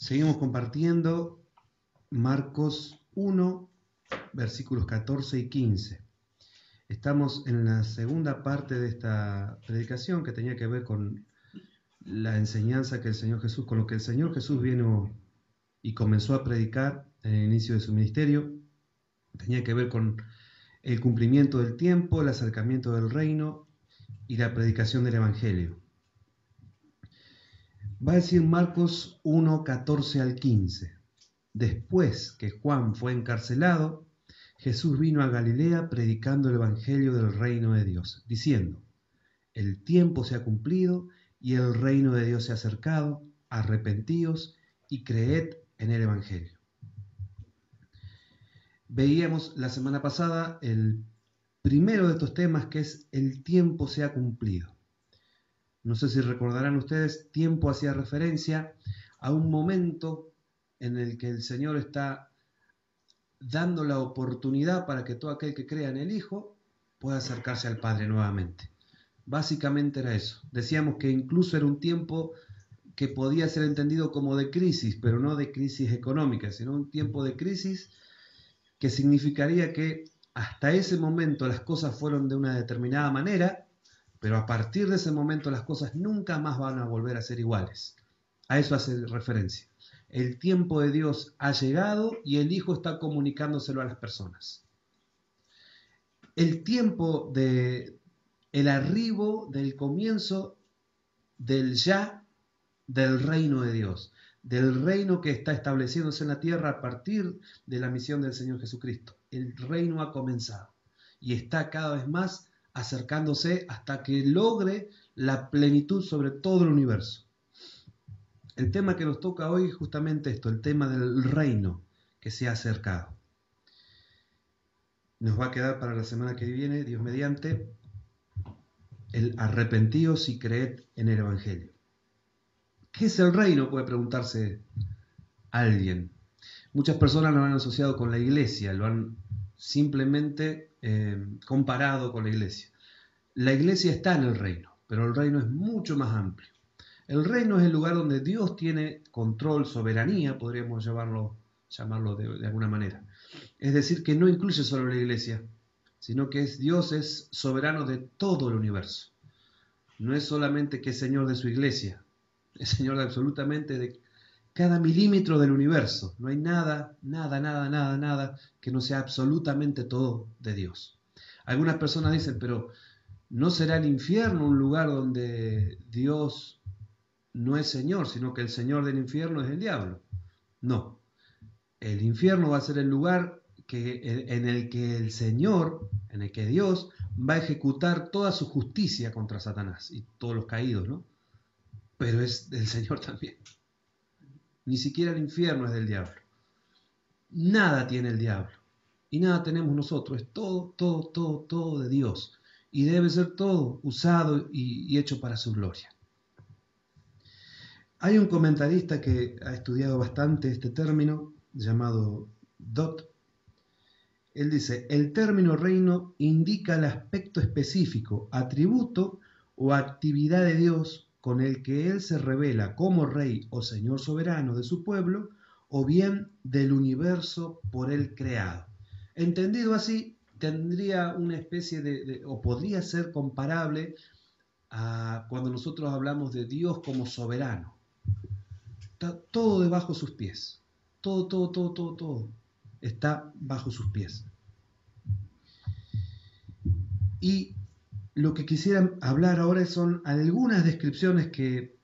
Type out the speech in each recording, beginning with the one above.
Seguimos compartiendo Marcos 1, versículos 14 y 15. Estamos en la segunda parte de esta predicación que tenía que ver con la enseñanza que el Señor Jesús, con lo que el Señor Jesús vino y comenzó a predicar en el inicio de su ministerio. Tenía que ver con el cumplimiento del tiempo, el acercamiento del reino y la predicación del Evangelio. Va a decir Marcos 1, 14 al 15. Después que Juan fue encarcelado, Jesús vino a Galilea predicando el Evangelio del reino de Dios, diciendo: el tiempo se ha cumplido y el reino de Dios se ha acercado, arrepentíos y creed en el Evangelio. Veíamos la semana pasada el primero de estos temas, que es el tiempo se ha cumplido. No sé si recordarán ustedes, tiempo hacía referencia a un momento en el que el Señor está dando la oportunidad para que todo aquel que crea en el Hijo pueda acercarse al Padre nuevamente. Básicamente era eso. Decíamos que incluso era un tiempo que podía ser entendido como de crisis, pero no de crisis económica, sino un tiempo de crisis que significaría que hasta ese momento las cosas fueron de una determinada manera, pero a partir de ese momento las cosas nunca más van a volver a ser iguales. A eso hace referencia. El tiempo de Dios ha llegado y el Hijo está comunicándoselo a las personas. El tiempo de el arribo del comienzo del ya del reino de Dios, del reino que está estableciéndose en la tierra a partir de la misión del Señor Jesucristo. El reino ha comenzado y está cada vez más acercándose hasta que logre la plenitud sobre todo el universo. El tema que nos toca hoy es justamente esto, el tema del reino que se ha acercado. Nos va a quedar para la semana que viene, Dios mediante, el arrepentíos y creed en el Evangelio. ¿Qué es el reino?, puede preguntarse alguien. Muchas personas lo han asociado con la iglesia, lo han simplemente comparado con la iglesia. La iglesia está en el reino, pero el reino es mucho más amplio. El reino es el lugar donde Dios tiene control, soberanía, podríamos llamarlo de alguna manera. Es decir, que no incluye solo la iglesia, sino que Dios es soberano de todo el universo. No es solamente que es Señor de su iglesia, es Señor de absolutamente de cada milímetro del universo. No hay nada que no sea absolutamente todo de Dios. Algunas personas dicen, pero ¿no será el infierno un lugar donde Dios no es Señor, sino que el Señor del infierno es el diablo? No. El infierno va a ser el lugar en el que el Señor, en el que Dios va a ejecutar toda su justicia contra Satanás y todos los caídos, ¿no? Pero es del Señor también. Ni siquiera el infierno es del diablo. Nada tiene el diablo y nada tenemos nosotros. Es todo de Dios. Y debe ser todo usado y hecho para su gloria. Hay un comentarista que ha estudiado bastante este término, llamado Dodd. Él dice: el término reino indica el aspecto específico, atributo o actividad de Dios con el que Él se revela como Rey o Señor soberano de su pueblo, o bien del universo por Él creado. Entendido así, tendría una especie o podría ser comparable a cuando nosotros hablamos de Dios como soberano. Está todo debajo de sus pies. Todo está bajo sus pies. Y lo que quisiera hablar ahora son algunas descripciones que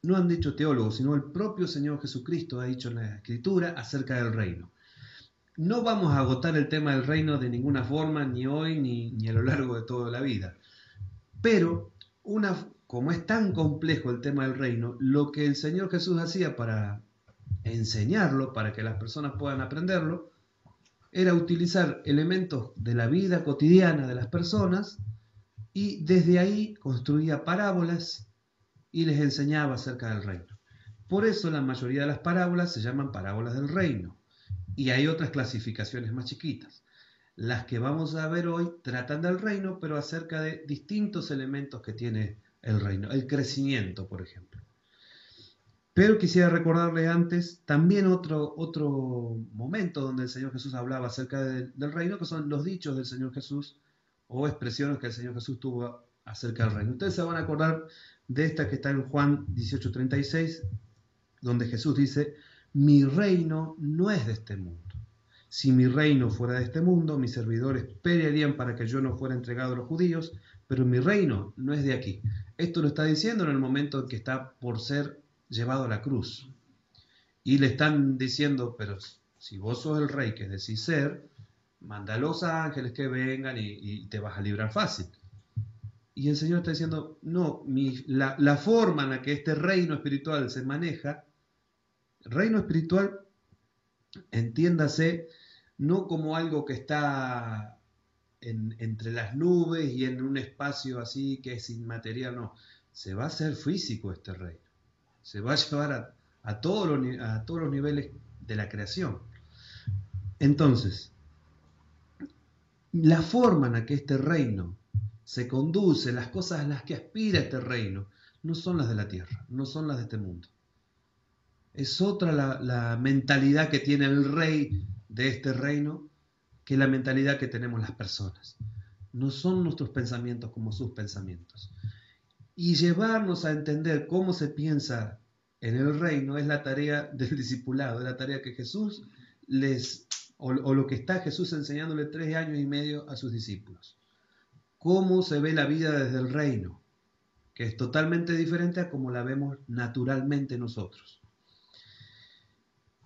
no han dicho teólogos, sino el propio Señor Jesucristo ha dicho en la Escritura acerca del reino. No vamos a agotar el tema del reino de ninguna forma, ni hoy, ni a lo largo de toda la vida. Pero, como es tan complejo el tema del reino, lo que el Señor Jesús hacía para enseñarlo, para que las personas puedan aprenderlo, era utilizar elementos de la vida cotidiana de las personas y desde ahí construía parábolas y les enseñaba acerca del reino. Por eso la mayoría de las parábolas se llaman parábolas del reino y hay otras clasificaciones más chiquitas. Las que vamos a ver hoy tratan del reino, pero acerca de distintos elementos que tiene el reino. El crecimiento, por ejemplo. Pero quisiera recordarle antes también otro momento donde el Señor Jesús hablaba acerca del reino, que son los dichos del Señor Jesús o expresiones que el Señor Jesús tuvo acerca del reino. Ustedes se van a acordar de esta que está en Juan 18:36, donde Jesús dice: mi reino no es de este mundo. Si mi reino fuera de este mundo, mis servidores pelearían para que yo no fuera entregado a los judíos, pero mi reino no es de aquí. Esto lo está diciendo en el momento en que está por ser llevado a la cruz. Y le están diciendo: pero si vos sos el rey que decís ser, manda a los ángeles que vengan y te vas a librar fácil. Y el Señor está diciendo: no, la forma en la que este reino espiritual se maneja, reino espiritual, entiéndase, no como algo que está entre las nubes y en un espacio así que es inmaterial, no. Se va a hacer físico este reino. Se va a llevar a todos los niveles de la creación. Entonces, la forma en la que este reino se conduce, las cosas a las que aspira este reino, no son las de la tierra, no son las de este mundo. Es otra la mentalidad que tiene el rey de este reino que la mentalidad que tenemos las personas. No son nuestros pensamientos como sus pensamientos. Y llevarnos a entender cómo se piensa en el reino es la tarea del discipulado, es la tarea que Jesús o lo que está Jesús enseñándole 3 años y medio a sus discípulos. Cómo se ve la vida desde el reino, que es totalmente diferente a como la vemos naturalmente nosotros.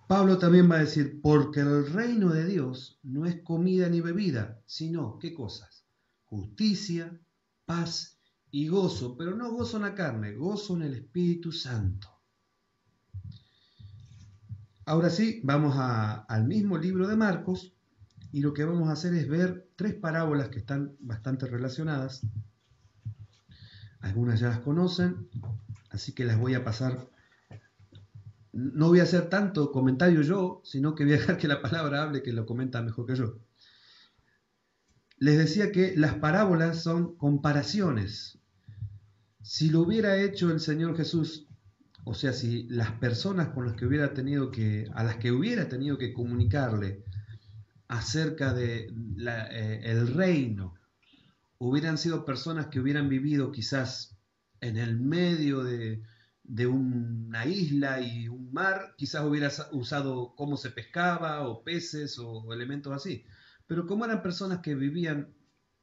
Pablo también va a decir: porque el reino de Dios no es comida ni bebida, sino, ¿qué cosas? Justicia, paz y gozo, pero no gozo en la carne, gozo en el Espíritu Santo. Ahora sí, vamos al mismo libro de Marcos, y lo que vamos a hacer es ver 3 parábolas que están bastante relacionadas. Algunas ya las conocen, así que las voy a pasar. No voy a hacer tanto comentario yo, sino que voy a dejar que la palabra hable, que lo comenta mejor que yo. Les decía que las parábolas son comparaciones. Si lo hubiera hecho el Señor Jesús, o sea, si las personas con las que a las que hubiera tenido que comunicarle acerca de el reino, hubieran sido personas que hubieran vivido quizás en el medio de una isla y un mar, quizás hubiera usado cómo se pescaba o peces o elementos así. Pero como eran personas que vivían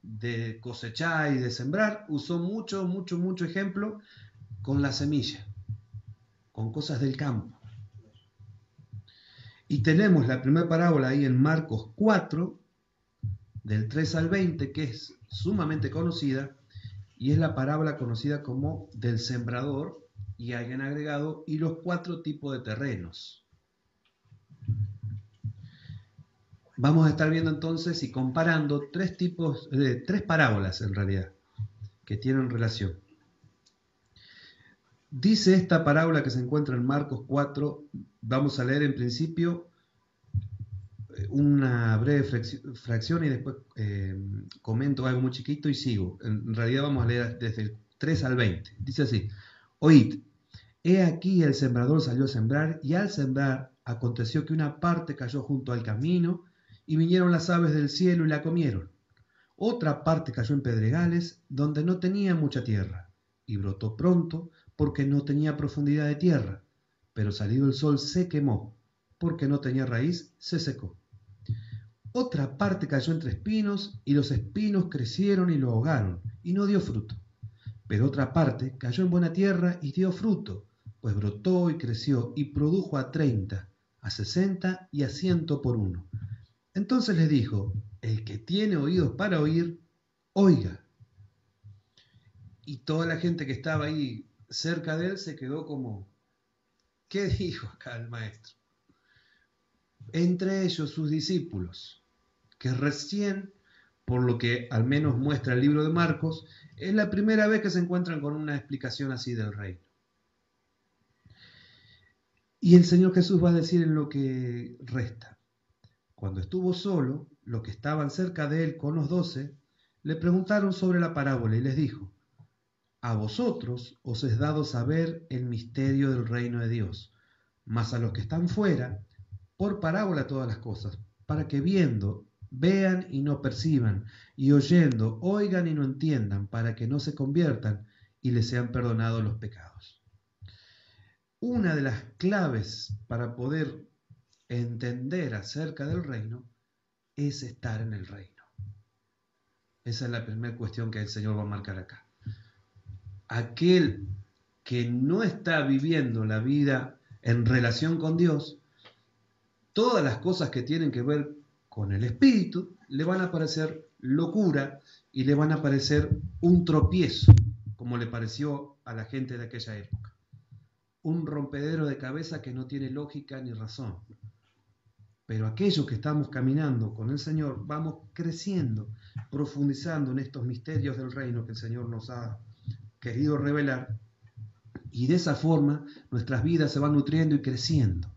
de cosechar y de sembrar, usó mucho ejemplo con la semilla, con cosas del campo. Y tenemos la primera parábola ahí en Marcos 4, del 3 al 20, que es sumamente conocida, y es la parábola conocida como del sembrador, y hayan agregado, y los 4 tipos de terrenos. Vamos a estar viendo entonces y comparando 3 parábolas en realidad, que tienen relación. Dice esta parábola que se encuentra en Marcos 4, vamos a leer en principio una breve fracción y después comento algo muy chiquito y sigo. En realidad vamos a leer desde el 3 al 20. Dice así: oíd, he aquí el sembrador salió a sembrar, y al sembrar aconteció que una parte cayó junto al camino, y vinieron las aves del cielo y la comieron. Otra parte cayó en pedregales, donde no tenía mucha tierra, y brotó pronto, porque no tenía profundidad de tierra, pero salido el sol se quemó, porque no tenía raíz, se secó. Otra parte cayó entre espinos, y los espinos crecieron y lo ahogaron, y no dio fruto. Pero otra parte cayó en buena tierra y dio fruto, pues brotó y creció, y produjo a 30, a 60 y a 100 por uno. Entonces les dijo: el que tiene oídos para oír, oiga. Y toda la gente que estaba ahí cerca de él se quedó como: ¿qué dijo acá el maestro? Entre ellos sus discípulos, que recién, por lo que al menos muestra el libro de Marcos, es la primera vez que se encuentran con una explicación así del reino. Y el Señor Jesús va a decir en lo que resta: cuando estuvo solo, los que estaban cerca de él con los 12 le preguntaron sobre la parábola y les dijo: A vosotros os es dado saber el misterio del reino de Dios, mas a los que están fuera, por parábola todas las cosas, para que viendo, vean y no perciban, y oyendo, oigan y no entiendan, para que no se conviertan y les sean perdonados los pecados. Una de las claves para poder entender acerca del reino es estar en el reino. Esa es la primera cuestión que el Señor va a marcar acá. Aquel que no está viviendo la vida en relación con Dios, todas las cosas que tienen que ver con el espíritu le van a parecer locura y le van a parecer un tropiezo, como le pareció a la gente de aquella época. Un rompedero de cabeza que no tiene lógica ni razón. Pero aquellos que estamos caminando con el Señor, vamos creciendo, profundizando en estos misterios del reino que el Señor nos ha querido revelar, y de esa forma nuestras vidas se van nutriendo y creciendo.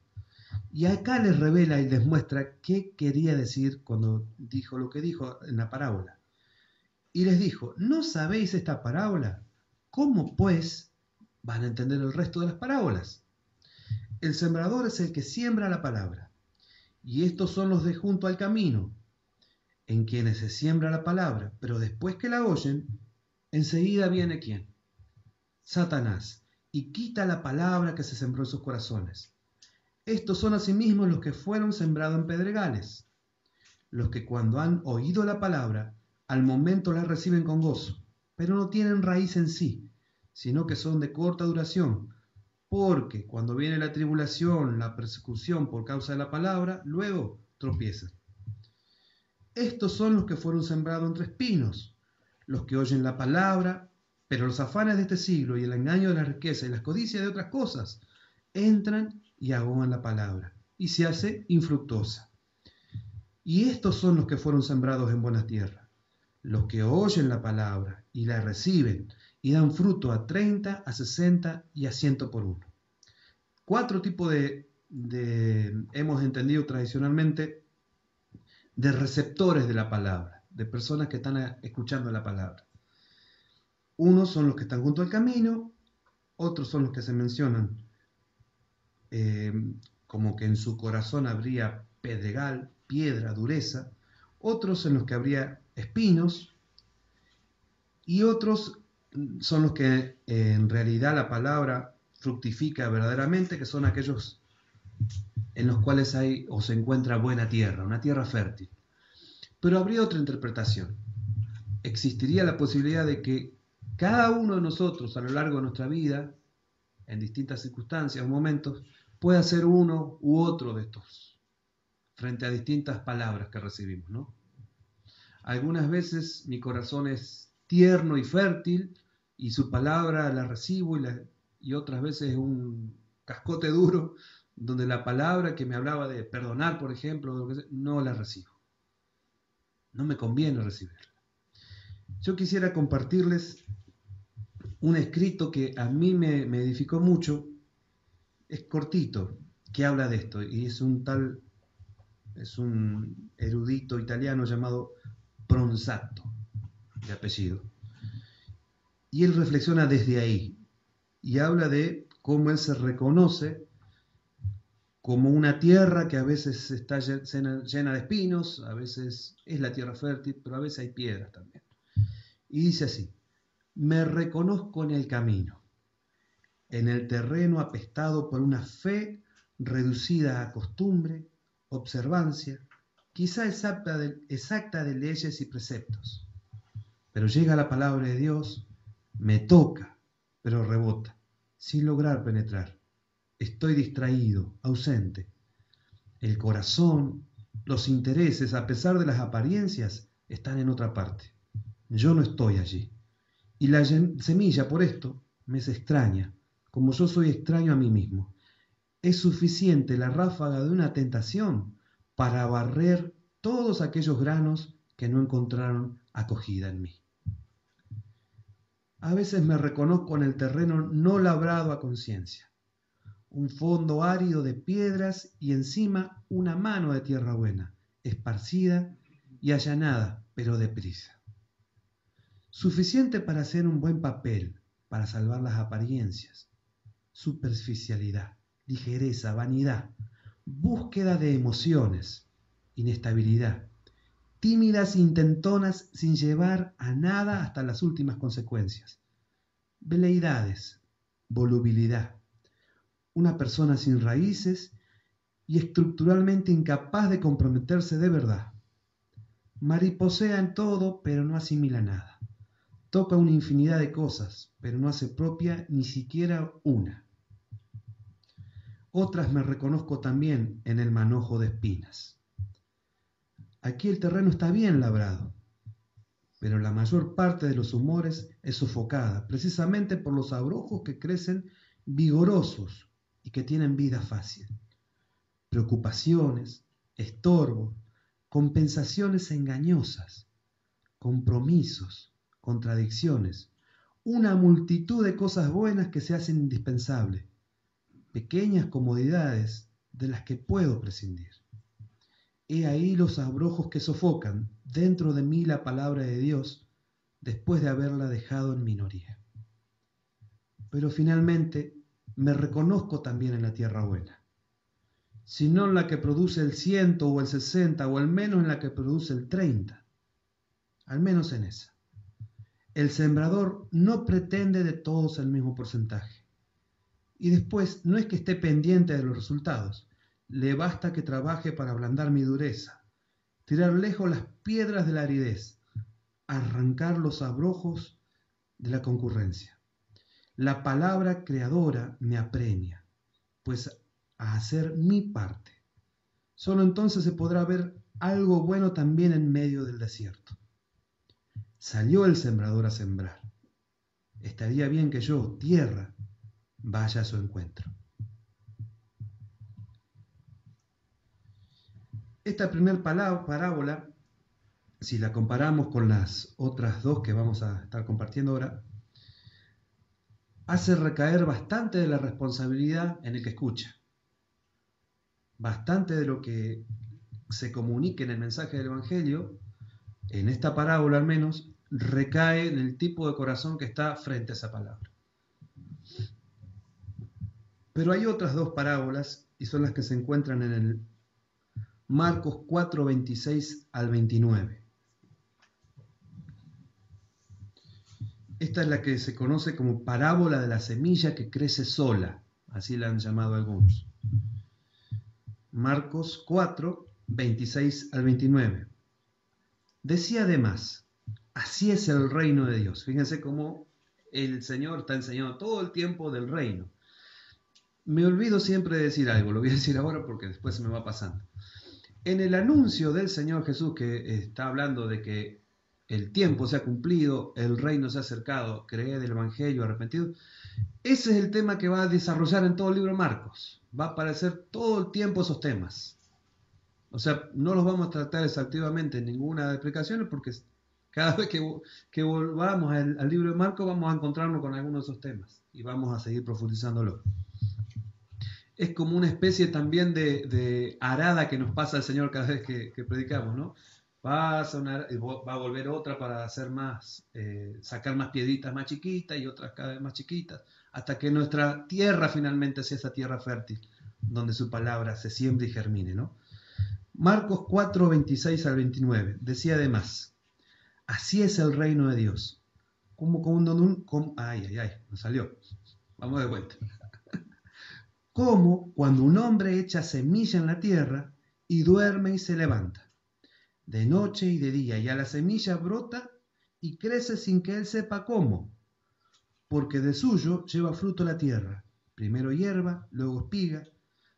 Y acá les revela y les muestra qué quería decir cuando dijo lo que dijo en la parábola. Y les dijo, ¿no sabéis esta parábola? ¿Cómo pues van a entender el resto de las parábolas? El sembrador es el que siembra la palabra, y estos son los de junto al camino, en quienes se siembra la palabra, pero después que la oyen, enseguida viene ¿quién? Satanás, y quita la palabra que se sembró en sus corazones. Estos son asimismo los que fueron sembrados en pedregales, los que cuando han oído la palabra, al momento la reciben con gozo, pero no tienen raíz en sí, sino que son de corta duración, porque cuando viene la tribulación, la persecución por causa de la palabra, luego tropiezan. Estos son los que fueron sembrados entre espinos, los que oyen la palabra, pero los afanes de este siglo y el engaño de la riqueza y las codicias de otras cosas entran y ahogan la palabra, y se hace infructuosa. Y estos son los que fueron sembrados en buena tierra, los que oyen la palabra y la reciben, y dan fruto a 30, a 60 y a 100 por uno. 4 tipos hemos entendido tradicionalmente, de receptores de la palabra, de personas que están escuchando la palabra. Unos son los que están junto al camino, otros son los que se mencionan como que en su corazón habría pedregal, piedra, dureza, otros en los que habría espinos, y otros son los que en realidad la palabra fructifica verdaderamente, que son aquellos en los cuales hay o se encuentra buena tierra, una tierra fértil. Pero habría otra interpretación. Existiría la posibilidad de que cada uno de nosotros a lo largo de nuestra vida, en distintas circunstancias o momentos, pueda ser uno u otro de estos, frente a distintas palabras que recibimos, ¿no? Algunas veces mi corazón es tierno y fértil y su palabra la recibo y otras veces es un cascote duro donde la palabra que me hablaba de perdonar, por ejemplo, no la recibo. No me conviene recibirla. Yo quisiera compartirles un escrito que a mí me edificó mucho, es cortito, que habla de esto, y es un erudito italiano llamado Pronsato, de apellido. Y él reflexiona desde ahí, y habla de cómo él se reconoce como una tierra que a veces está llena de espinos, a veces es la tierra fértil, pero a veces hay piedras también. Y dice así: me reconozco en el camino, en el terreno apestado por una fe reducida a costumbre, observancia, quizá exacta de leyes y preceptos. Pero llega la palabra de Dios, me toca, pero rebota, sin lograr penetrar. Estoy distraído, ausente. El corazón, los intereses, a pesar de las apariencias, están en otra parte. Yo no estoy allí. Y la semilla, por esto, me es extraña, como yo soy extraño a mí mismo. Es suficiente la ráfaga de una tentación para barrer todos aquellos granos que no encontraron acogida en mí. A veces me reconozco en el terreno no labrado a conciencia, un fondo árido de piedras y encima una mano de tierra buena, esparcida y allanada, pero deprisa. Suficiente para hacer un buen papel, para salvar las apariencias, superficialidad, ligereza, vanidad, búsqueda de emociones, inestabilidad, tímidas intentonas sin llevar a nada hasta las últimas consecuencias, veleidades, volubilidad, una persona sin raíces y estructuralmente incapaz de comprometerse de verdad. Mariposea en todo, pero no asimila nada. Toca una infinidad de cosas, pero no hace propia ni siquiera una. Otras me reconozco también en el manojo de espinas. Aquí el terreno está bien labrado, pero la mayor parte de los humores es sofocada, precisamente por los abrojos que crecen vigorosos y que tienen vida fácil. Preocupaciones, estorbos, compensaciones engañosas, compromisos, contradicciones, una multitud de cosas buenas que se hacen indispensables, pequeñas comodidades de las que puedo prescindir. He ahí los abrojos que sofocan dentro de mí la palabra de Dios después de haberla dejado en minoría. Pero finalmente me reconozco también en la tierra buena, si no en la que produce el 100 o el 60 o al menos en la que produce el 30, al menos en esa. El sembrador no pretende de todos el mismo porcentaje. Y después no es que esté pendiente de los resultados, le basta que trabaje para ablandar mi dureza, tirar lejos las piedras de la aridez, arrancar los abrojos de la concurrencia. La palabra creadora me apremia, pues a hacer mi parte. Solo entonces se podrá ver algo bueno también en medio del desierto. Salió el sembrador a sembrar. Estaría bien que yo, tierra, vaya a su encuentro. Esta primera parábola, si la comparamos con las otras dos que vamos a estar compartiendo ahora, hace recaer bastante de la responsabilidad en el que escucha. Bastante de lo que se comunique en el mensaje del Evangelio, en esta parábola al menos, recae en el tipo de corazón que está frente a esa palabra. Pero hay otras dos parábolas, y son las que se encuentran en el Marcos 4, 26 al 29. Esta es la que se conoce como parábola de la semilla que crece sola, así la han llamado algunos. Marcos 4, 26 al 29. Decía además, así es el reino de Dios. Fíjense cómo el Señor está enseñando todo el tiempo del reino. Me olvido siempre de decir algo, lo voy a decir ahora porque después se me va pasando. En el anuncio del Señor Jesús, que está hablando de que el tiempo se ha cumplido, el reino se ha acercado, creed el Evangelio, arrepentido, ese es el tema que va a desarrollar en todo el libro de Marcos. Va a aparecer todo el tiempo esos temas. O sea, no los vamos a tratar exhaustivamente en ninguna de explicaciones porque cada vez que volvamos al libro de Marcos vamos a encontrarnos con algunos de esos temas y vamos a seguir profundizándolo. Es como una especie también de arada que nos pasa al Señor cada vez que predicamos, ¿no? Va a volver otra para hacer más, sacar más piedritas más chiquitas y otras cada vez más chiquitas, hasta que nuestra tierra finalmente sea esa tierra fértil, donde su palabra se siembre y germine, ¿no? Marcos 4, 26 al 29, decía además, así es el reino de Dios. Me salió. Vamos de vuelta. Como cuando un hombre echa semilla en la tierra y duerme y se levanta, de noche y de día, y a la semilla brota y crece sin que él sepa cómo, porque de suyo lleva fruto la tierra, primero hierba, luego espiga,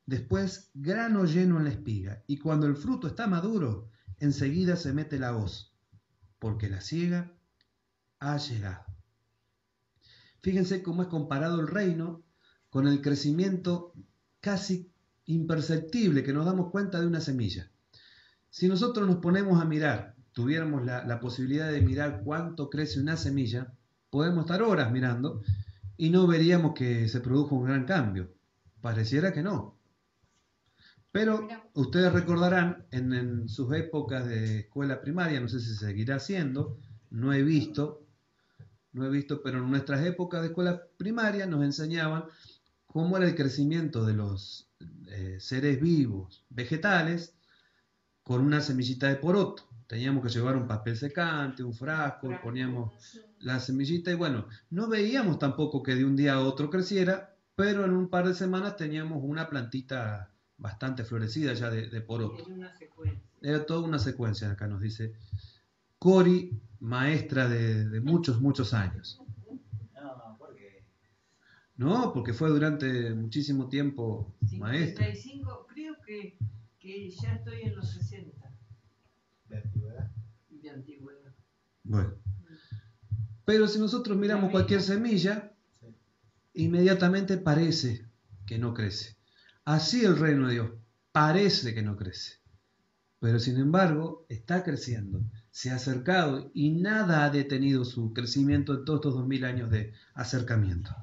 después grano lleno en la espiga, y cuando el fruto está maduro, enseguida se mete la hoz, porque la siega ha llegado. Fíjense cómo es comparado el reino con el crecimiento casi imperceptible que nos damos cuenta de una semilla. Si nosotros nos ponemos a mirar, tuviéramos la posibilidad de mirar cuánto crece una semilla, podemos estar horas mirando y no veríamos que se produjo un gran cambio. Pareciera que no. Pero ustedes recordarán en sus épocas de escuela primaria, no sé si se seguirá haciendo, no he visto no he visto, pero en nuestras épocas de escuela primaria nos enseñaban cómo era el crecimiento de los seres vivos, vegetales, con una semillita de poroto. Teníamos que llevar un papel secante, un frasco, poníamos la semillita y bueno, no veíamos tampoco que de un día a otro creciera, pero en un par de semanas teníamos una plantita bastante florecida ya de poroto. Era una secuencia. Era toda una secuencia, acá nos dice Cori, maestra de muchos, muchos años. No, porque No, porque fue durante muchísimo tiempo maestra. 55, creo que ya estoy en los 60 de antigüedad. de antigüedad. Bueno, pero si nosotros miramos cualquier semilla, Sí. inmediatamente parece que no crece. Así el reino de Dios parece que no crece, pero sin embargo está creciendo, se ha acercado y nada ha detenido su crecimiento en todos estos 2000 años de acercamiento.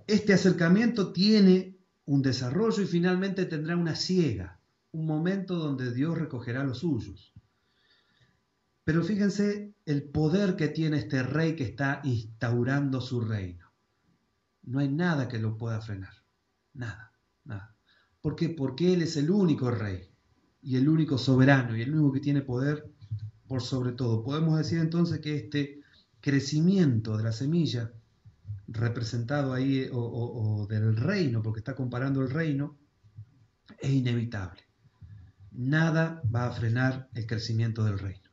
Este acercamiento tiene un desarrollo y finalmente tendrá una siega, un momento donde Dios recogerá los suyos. Pero fíjense el poder que tiene este rey que está instaurando su reino. No hay nada que lo pueda frenar. Nada, nada. ¿Por qué? Porque Él es el único rey y el único soberano y el único que tiene poder por sobre todo. Podemos decir entonces que este crecimiento de la semilla, representado ahí, o del reino, porque está comparando el reino, es inevitable. Nada va a frenar el crecimiento del reino.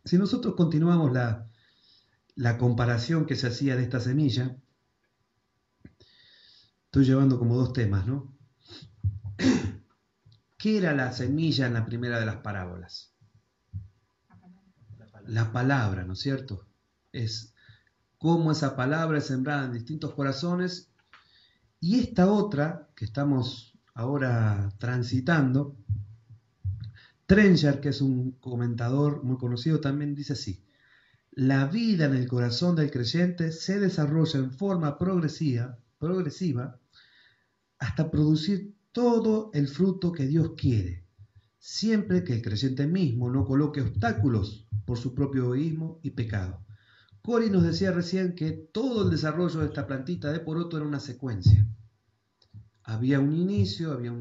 Si nosotros continuamos la comparación que se hacía de esta semilla, estoy llevando como dos temas, ¿no? ¿Qué era la semilla en la primera de las parábolas? La palabra, ¿no es cierto? Es cómo esa palabra es sembrada en distintos corazones. Y esta otra, que estamos ahora transitando, Trencher, que es un comentador muy conocido, también dice así: la vida en el corazón del creyente se desarrolla en forma progresiva hasta producir todo el fruto que Dios quiere, siempre que el creyente mismo no coloque obstáculos por su propio egoísmo y pecado. Cori nos decía recién que todo el desarrollo de esta plantita de poroto era una secuencia. Había un inicio, había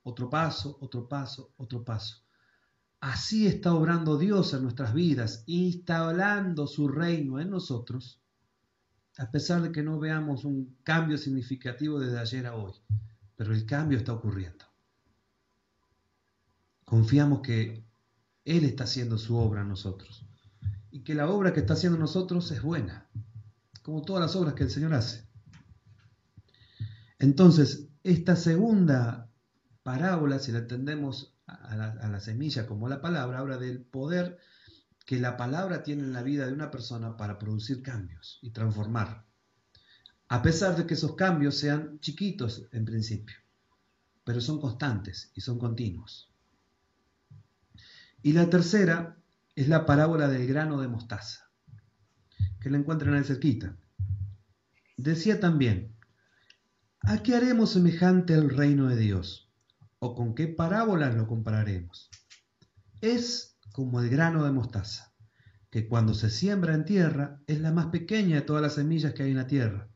otro paso, otro paso, otro paso. Así está obrando Dios en nuestras vidas, instalando su reino en nosotros, a pesar de que no veamos un cambio significativo desde ayer a hoy. Pero el cambio está ocurriendo. Confiamos que Él está haciendo su obra en nosotros y que la obra que está haciendo en nosotros es buena, como todas las obras que el Señor hace. Entonces, esta segunda parábola, si la entendemos a la semilla como la palabra, habla del poder que la palabra tiene en la vida de una persona para producir cambios y transformar, a pesar de que esos cambios sean chiquitos en principio, pero son constantes y son continuos. Y la tercera es la parábola del grano de mostaza, que la encuentran ahí cerquita. Decía también: ¿a qué haremos semejante el reino de Dios? ¿O con qué parábolas lo compararemos? Es como el grano de mostaza, que cuando se siembra en tierra es la más pequeña de todas las semillas que hay en la tierra,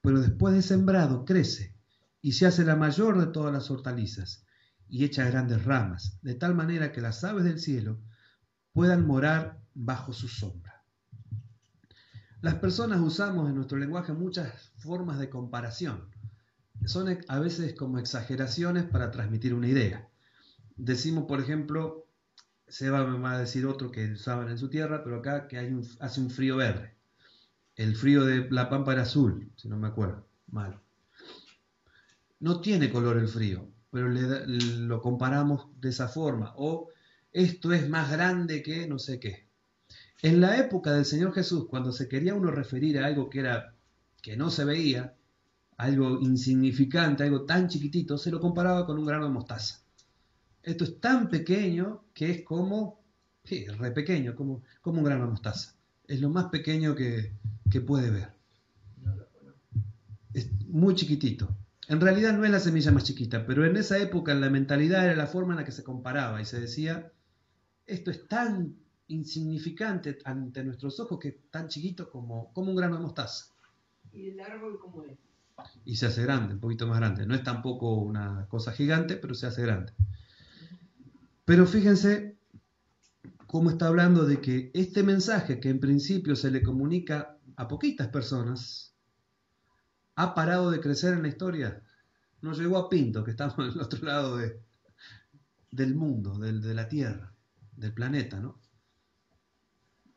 pero después de sembrado crece y se hace la mayor de todas las hortalizas y echa grandes ramas, de tal manera que las aves del cielo puedan morar bajo su sombra. Las personas usamos en nuestro lenguaje muchas formas de comparación. Son a veces como exageraciones para transmitir una idea. Decimos, por ejemplo, Seba me va a decir otro que usaban en su tierra, pero acá que hace un frío verde. El frío de La Pampa era azul, si no me acuerdo mal. No tiene color el frío, pero lo comparamos de esa forma. O esto es más grande que no sé qué. En la época del Señor Jesús, cuando se quería uno referir a algo que no se veía, algo insignificante, algo tan chiquitito, se lo comparaba con un grano de mostaza. Esto es tan pequeño que es como, re pequeño, como un grano de mostaza. Es lo más pequeño que puede ver. Es muy chiquitito. En realidad no es la semilla más chiquita, pero en esa época en la mentalidad era la forma en la que se comparaba y se decía: esto es tan insignificante ante nuestros ojos, que es tan chiquito como un grano de mostaza. ¿Y el árbol cómo es? Y se hace grande, un poquito más grande. No es tampoco una cosa gigante, pero se hace grande. Pero fíjense cómo está hablando de que este mensaje, que en principio se le comunica a poquitas personas, ha parado de crecer en la historia. No llegó a Pinto, que estamos en el otro lado del mundo, de la Tierra, del planeta, ¿no?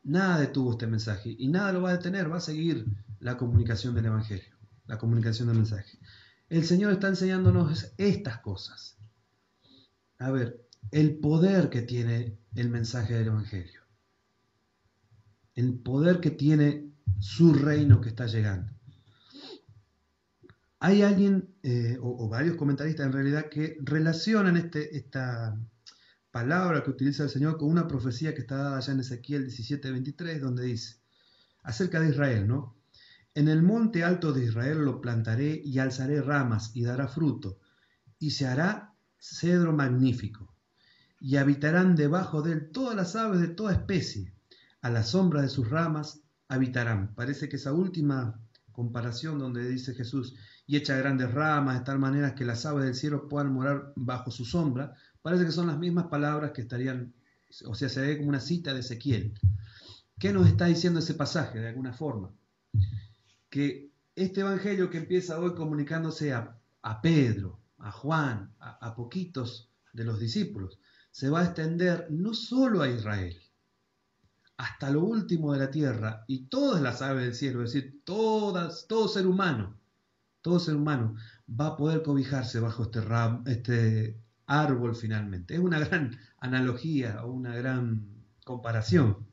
Nada detuvo este mensaje y nada lo va a detener, va a seguir la comunicación del Evangelio, la comunicación del mensaje. El Señor está enseñándonos estas cosas. A ver, el poder que tiene el mensaje del Evangelio, el poder que tiene su reino que está llegando. Hay alguien, o varios comentaristas en realidad, que relacionan esta palabra que utiliza el Señor con una profecía que está dada allá en Ezequiel 17:23, donde dice, acerca de Israel, ¿no? En el monte alto de Israel lo plantaré y alzaré ramas y dará fruto, y se hará cedro magnífico, y habitarán debajo de él todas las aves de toda especie, a la sombra de sus ramas habitarán. Parece que esa última comparación donde dice Jesús, y echa grandes ramas de tal manera que las aves del cielo puedan morar bajo su sombra, parece que son las mismas palabras que estarían, o sea, se ve como una cita de Ezequiel. ¿Qué nos está diciendo ese pasaje de alguna forma? Que este evangelio que empieza hoy comunicándose a Pedro, a Juan, a poquitos de los discípulos, se va a extender no solo a Israel, hasta lo último de la tierra y todas las aves del cielo, es decir, todo ser humano va a poder cobijarse bajo este árbol finalmente. Es una gran analogía o una gran comparación.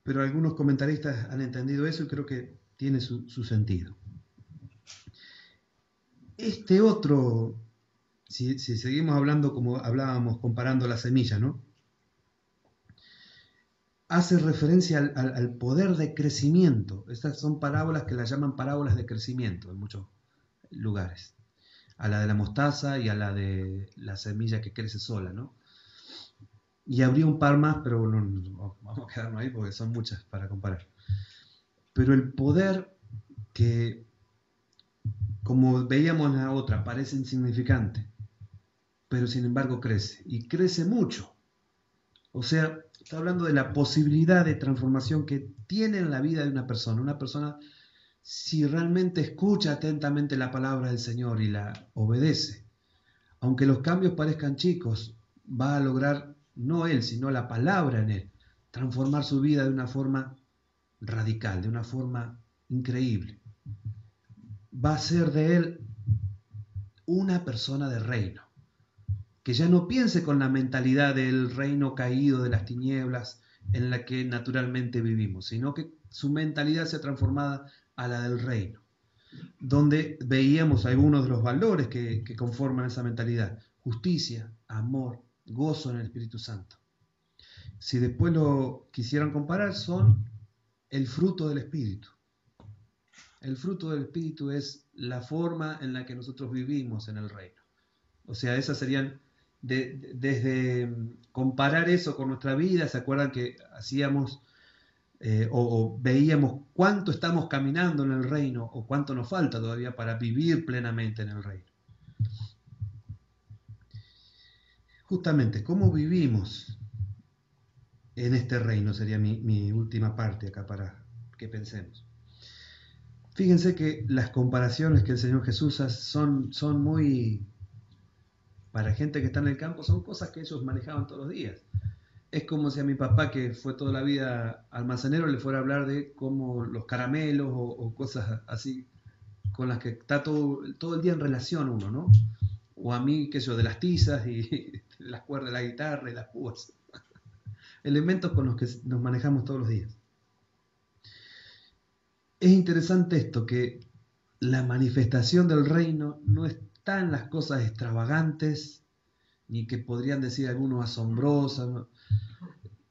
Pero algunos comentaristas han entendido eso y creo que tiene su sentido. Este otro, si seguimos hablando como hablábamos, comparando la semilla, ¿no? Hace referencia al poder de crecimiento. Estas son parábolas que las llaman parábolas de crecimiento en muchos lugares. A la de la mostaza y a la de la semilla que crece sola, ¿no? Y habría un par más, pero no, vamos a quedarnos ahí porque son muchas para comparar. Pero el poder que, como veíamos en la otra, parece insignificante, pero sin embargo crece, y crece mucho. O sea, está hablando de la posibilidad de transformación que tiene en la vida de una persona. Una persona, si realmente escucha atentamente la palabra del Señor y la obedece, aunque los cambios parezcan chicos, va a lograr, no él, sino la palabra en él, transformar su vida de una forma radical, de una forma increíble. Va a ser de él una persona de reino, que ya no piense con la mentalidad del reino caído de las tinieblas en la que naturalmente vivimos, sino que su mentalidad sea transformada a la del reino, donde veíamos algunos de los valores que conforman esa mentalidad: justicia, amor, gozo en el Espíritu Santo. Si después lo quisieran comparar, son el fruto del Espíritu. El fruto del Espíritu es la forma en la que nosotros vivimos en el reino. O sea, esas serían, desde comparar eso con nuestra vida. ¿Se acuerdan que hacíamos o veíamos cuánto estamos caminando en el reino o cuánto nos falta todavía para vivir plenamente en el reino? Justamente, ¿cómo vivimos en este reino? Sería mi última parte acá para que pensemos. Fíjense que las comparaciones que el Señor Jesús hace son muy, para gente que está en el campo, son cosas que ellos manejaban todos los días. Es como si a mi papá, que fue toda la vida almacenero, le fuera a hablar de cómo los caramelos o cosas así con las que está todo el día en relación uno, ¿no? O a mí, qué sé yo, de las tizas y las cuerdas de la guitarra y las púas. Elementos con los que nos manejamos todos los días. Es interesante esto, que la manifestación del reino no está en las cosas extravagantes, ni que podrían decir algunos asombrosas. ¿No?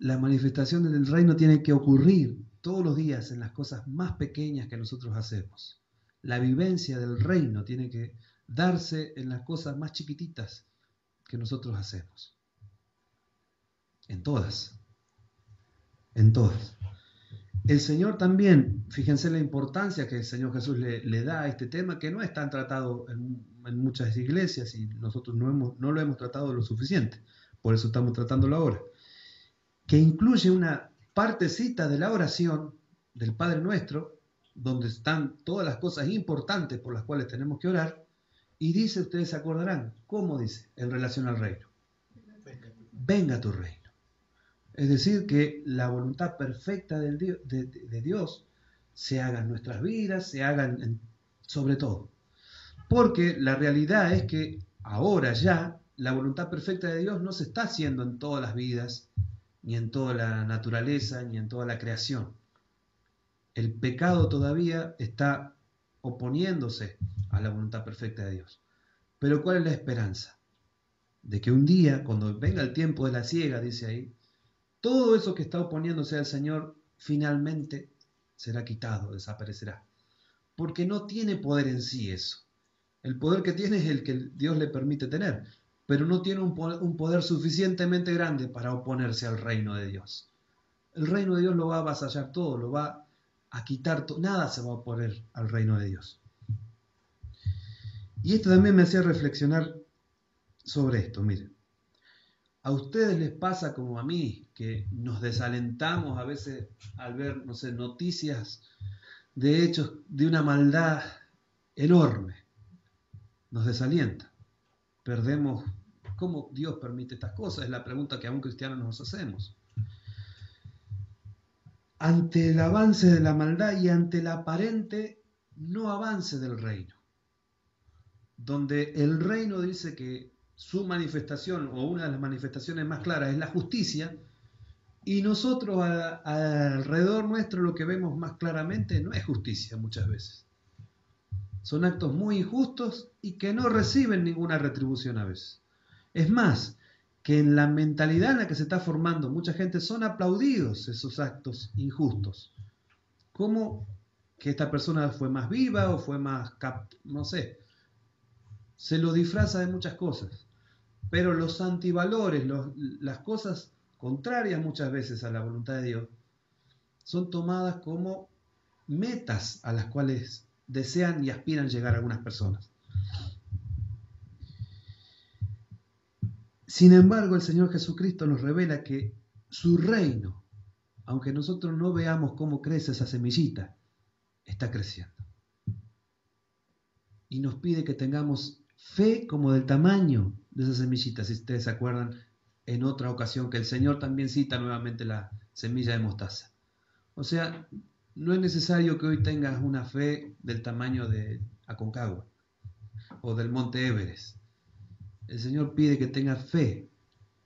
La manifestación del reino tiene que ocurrir todos los días en las cosas más pequeñas que nosotros hacemos. La vivencia del reino tiene que darse en las cosas más chiquititas que nosotros hacemos. En todas. En todas. El Señor también, fíjense la importancia que el Señor Jesús le da a este tema, que no es tan tratado en muchas iglesias y nosotros no lo hemos tratado lo suficiente. Por eso estamos tratándolo ahora. Que incluye una partecita de la oración del Padre Nuestro, donde están todas las cosas importantes por las cuales tenemos que orar, y dice, ustedes se acordarán, ¿cómo dice en relación al reino? Venga tu reino. Es decir, que la voluntad perfecta de Dios se haga en nuestras vidas, se haga sobre todo. Porque la realidad es que ahora ya la voluntad perfecta de Dios no se está haciendo en todas las vidas, ni en toda la naturaleza, ni en toda la creación. El pecado todavía está oponiéndose a la voluntad perfecta de Dios. Pero ¿cuál es la esperanza? De que un día, cuando venga el tiempo de la siega, dice ahí, todo eso que está oponiéndose al Señor finalmente será quitado, desaparecerá. Porque no tiene poder en sí eso. El poder que tiene es el que Dios le permite tener, pero no tiene un poder suficientemente grande para oponerse al reino de Dios. El reino de Dios lo va a avasallar todo, lo va a quitar todo, nada se va a oponer al reino de Dios. Y esto también me hacía reflexionar sobre esto, miren. ¿A ustedes les pasa como a mí, que nos desalentamos a veces al ver, no sé, noticias de hechos de una maldad enorme? Nos desalienta. Perdemos, ¿cómo Dios permite estas cosas? Es la pregunta que a un cristiano nos hacemos. Ante el avance de la maldad y ante el aparente no avance del reino, donde el reino dice que su manifestación o una de las manifestaciones más claras es la justicia, y nosotros alrededor nuestro lo que vemos más claramente no es justicia muchas veces. Son actos muy injustos y que no reciben ninguna retribución a veces. Es más, que en la mentalidad en la que se está formando mucha gente son aplaudidos esos actos injustos. Como que esta persona fue más viva o fue más, no sé, se lo disfraza de muchas cosas. Pero los antivalores, las cosas contrarias muchas veces a la voluntad de Dios, son tomadas como metas a las cuales desean y aspiran llegar algunas personas. Sin embargo, el Señor Jesucristo nos revela que su reino, aunque nosotros no veamos cómo crece esa semillita, está creciendo. Y nos pide que tengamos fe como del tamaño de esa semillita. Si ustedes se acuerdan, en otra ocasión que el Señor también cita nuevamente la semilla de mostaza. O sea, no es necesario que hoy tengas una fe del tamaño de Aconcagua o del Monte Everest. El Señor pide que tengas fe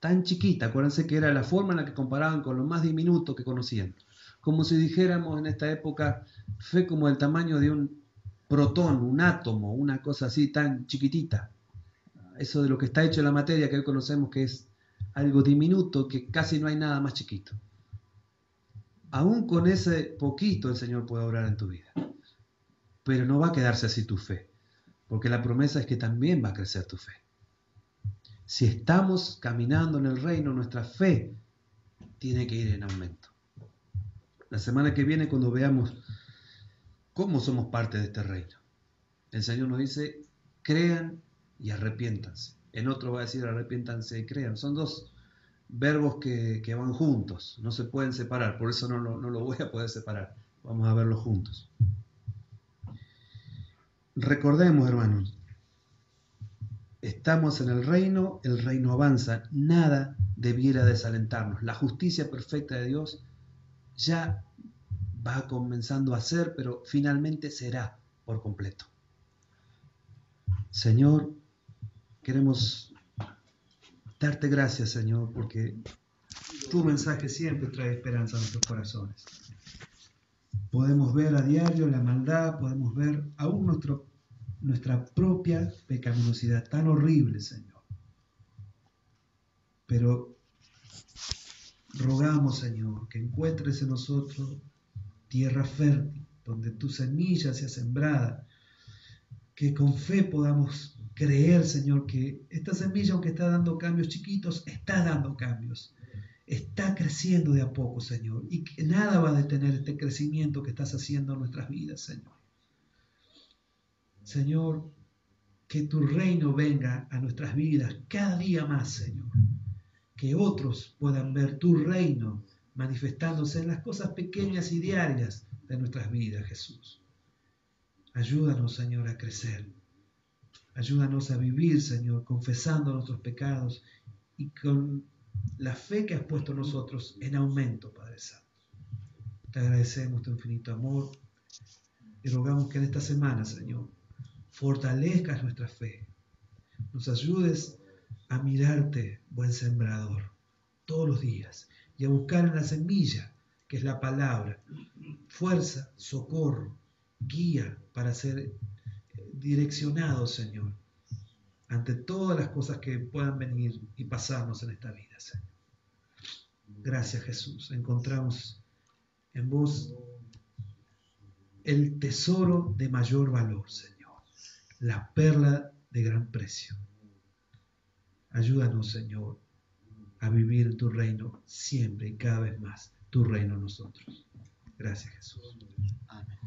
tan chiquita. Acuérdense que era la forma en la que comparaban con lo más diminuto que conocían. Como si dijéramos en esta época, fe como el tamaño de un protón, un átomo, una cosa así tan chiquitita. Eso de lo que está hecho la materia que hoy conocemos que es algo diminuto, que casi no hay nada más chiquito. Aún con ese poquito el Señor puede obrar en tu vida. Pero no va a quedarse así tu fe, porque la promesa es que también va a crecer tu fe. Si estamos caminando en el reino, nuestra fe tiene que ir en aumento. La semana que viene, cuando veamos cómo somos parte de este reino, el Señor nos dice, crean y arrepiéntanse. En otro va a decir arrepiéntanse y crean. Son dos verbos que van juntos, no se pueden separar, por eso no lo voy a poder separar. Vamos a verlos juntos. Recordemos, hermanos, estamos en el reino avanza, nada debiera desalentarnos. La justicia perfecta de Dios ya va comenzando a ser, pero finalmente será por completo. Señor, queremos darte gracias, Señor, porque tu mensaje siempre trae esperanza a nuestros corazones. Podemos ver a diario la maldad, podemos ver aún nuestra propia pecaminosidad tan horrible, Señor. Pero rogamos, Señor, que encuentres en nosotros tierra fértil, donde tu semilla sea sembrada, que con fe podamos creer, Señor, que esta semilla, aunque está dando cambios chiquitos, está dando cambios. está creciendo de a poco, Señor, y que nada va a detener este crecimiento que estás haciendo en nuestras vidas, Señor. Señor, que tu reino venga a nuestras vidas cada día más, Señor. Que otros puedan ver tu reino manifestándose en las cosas pequeñas y diarias de nuestras vidas, Jesús. Ayúdanos, Señor, a crecer. Ayúdanos a vivir, Señor, confesando nuestros pecados y con la fe que has puesto en nosotros en aumento, Padre Santo. Te agradecemos tu infinito amor y rogamos que en esta semana, Señor, fortalezcas nuestra fe. Nos ayudes a mirarte, buen sembrador, todos los días y a buscar en la semilla, que es la palabra, fuerza, socorro, guía para ser direccionados, Señor, ante todas las cosas que puedan venir y pasarnos en esta vida, Señor. Gracias, Jesús. Encontramos en vos el tesoro de mayor valor, Señor, la perla de gran precio. Ayúdanos, Señor, a vivir en tu reino siempre y cada vez más, tu reino en nosotros. Gracias, Jesús. Amén.